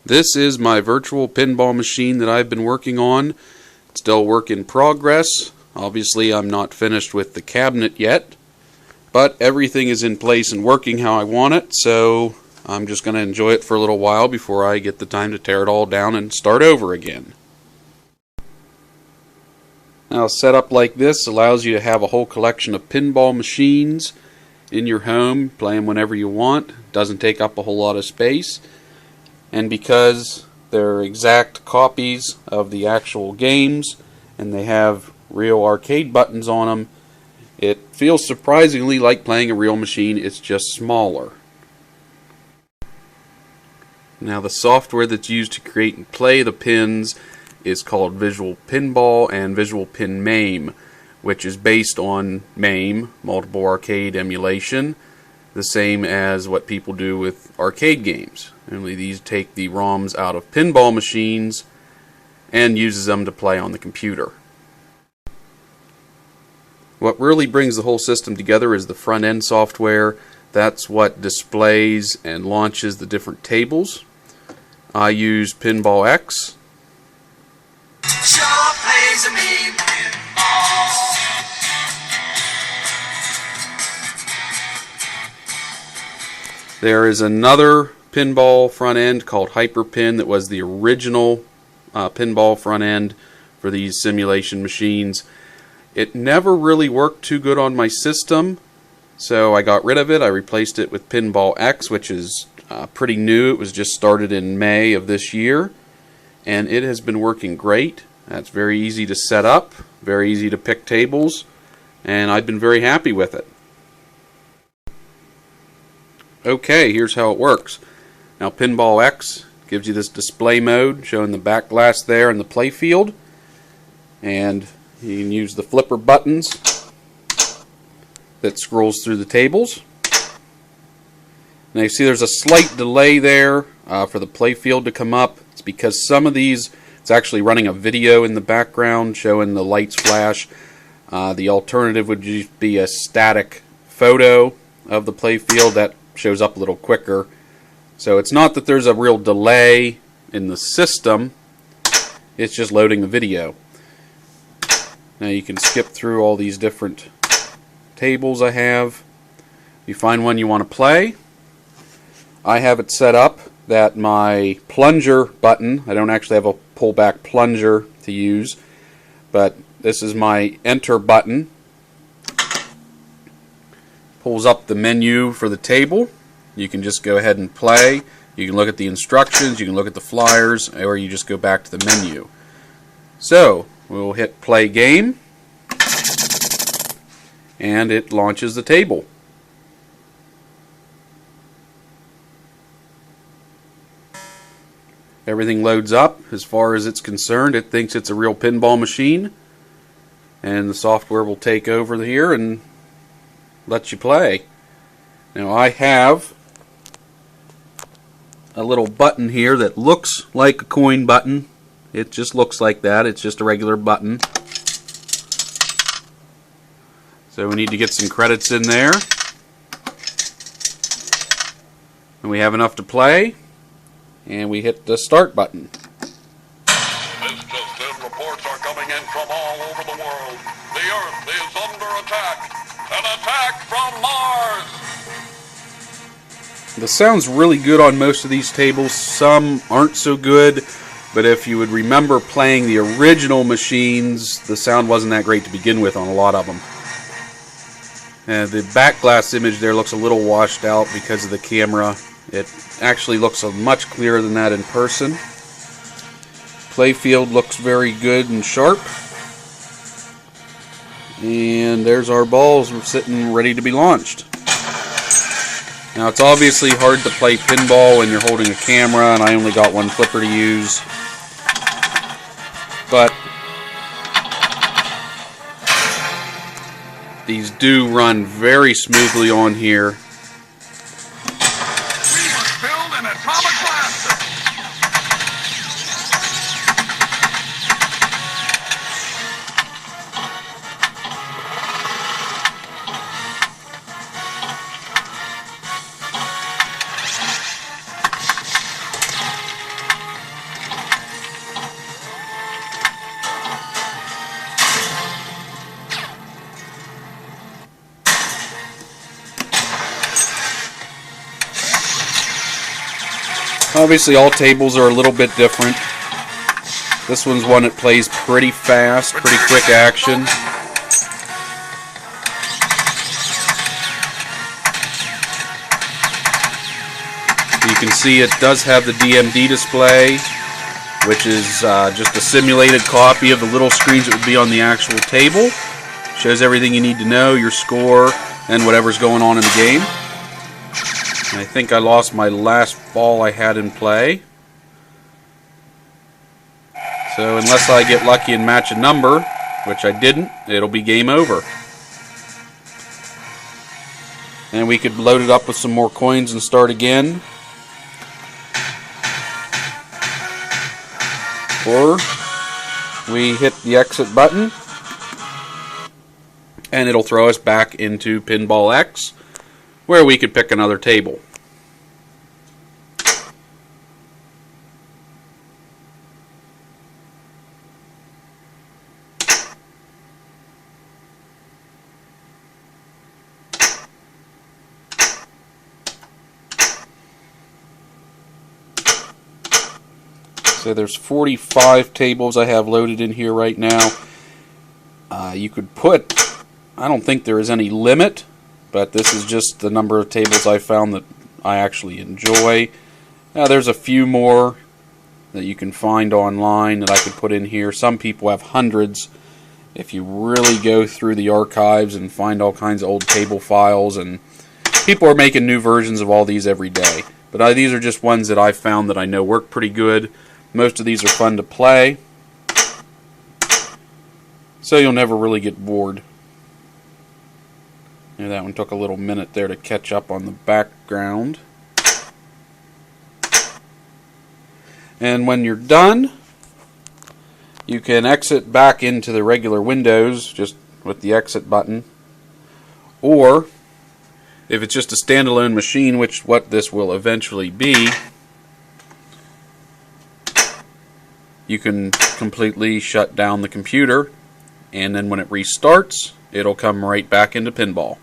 This is my virtual pinball machine that I've been working on. It's still work in progress. Obviously I'm not finished with the cabinet yet, but everything is in place and working how I want it, so I'm just going to enjoy it for a little while before I get the time to tear it all down and start over again. Now, a setup like this allows you to have a whole collection of pinball machines in your home, play them whenever you want. Doesn't take up a whole lot of space. And because they're exact copies of the actual games and they have real arcade buttons on them, it feels surprisingly like playing a real machine. It's just smaller. Now, the software that's used to create and play the pins is called Visual Pinball and Visual Pin MAME, which is based on MAME, multiple arcade emulation, the same as what people do with arcade games. Only these take the ROMs out of pinball machines and uses them to play on the computer. What really brings the whole system together is the front end software. That's what displays and launches the different tables. I use PinballX. Sure plays a mean pinball. There is another pinball front end called HyperPin that was the original pinball front end for these simulation machines. It never really worked too good on my system, so I got rid of it. I replaced it with PinballX, which is pretty new. It was just started in May of this year, and it has been working great. That's very easy to set up, very easy to pick tables, and I've been very happy with it. Okay, here's how it works. Now, PinballX gives you this display mode showing the back glass there and the play field, and you can use the flipper buttons that scrolls through the tables. Now you see there's a slight delay there for the play field to come up. It's because some of these, it's actually running a video in the background showing the lights flash. The alternative would just be a static photo of the play field that shows up a little quicker. So it's not that there's a real delay in the system, it's just loading the video. Now you can skip through all these different tables I have. You find one you want to play. I have it set up that my plunger button, I don't actually have a pullback plunger to use, but this is my enter button. Pulls up the menu for the table. You can just go ahead and play. You can look at the instructions, you can look at the flyers, or you just go back to the menu. So, we'll hit play game, and it launches the table. Everything loads up. As far as it's concerned, it thinks it's a real pinball machine, and the software will take over here and let you play. Now, I have a little button here that looks like a coin button. It just looks like that. It's just a regular button. So we need to get some credits in there. And we have enough to play. And we hit the start button. This just in, reports are coming in from all over the world. The Earth is under attack. An attack from Mars. The sound's really good on most of these tables. Some aren't so good, but if you would remember playing the original machines, the sound wasn't that great to begin with on a lot of them. The back glass image there looks a little washed out because of the camera. It actually looks much clearer than that in person. Playfield looks very good and sharp. And there's our balls. We're sitting ready to be launched. Now, it's obviously hard to play pinball when you're holding a camera, and I only got one flipper to use. But these do run very smoothly on here. We must build an atomic blaster. Obviously all tables are a little bit different. This one's one that plays pretty fast, pretty quick action. You can see it does have the DMD display, which is just a simulated copy of the little screens that would be on the actual table. Shows everything you need to know, your score, and whatever's going on in the game. And I think I lost my last ball I had in play. So unless I get lucky and match a number, which I didn't, it'll be game over. And we could load it up with some more coins and start again. Or we hit the exit button and it'll throw us back into PinballX, where we could pick another table. So there's 45 tables I have loaded in here right now. You could put, I don't think there is any limit, but this is just the number of tables I found that I actually enjoy. There's a few more that you can find online that I could put in here. Some people have hundreds. If you really go through the archives and find all kinds of old table files, and people are making new versions of all these every day. But these are just ones that I've found that I know work pretty good. Most of these are fun to play, so you'll never really get bored. Yeah, that one took a little minute there to catch up on the background. And when you're done, you can exit back into the regular windows just with the exit button. Or, if it's just a standalone machine, which what this will eventually be, you can completely shut down the computer, and then when it restarts, it'll come right back into pinball.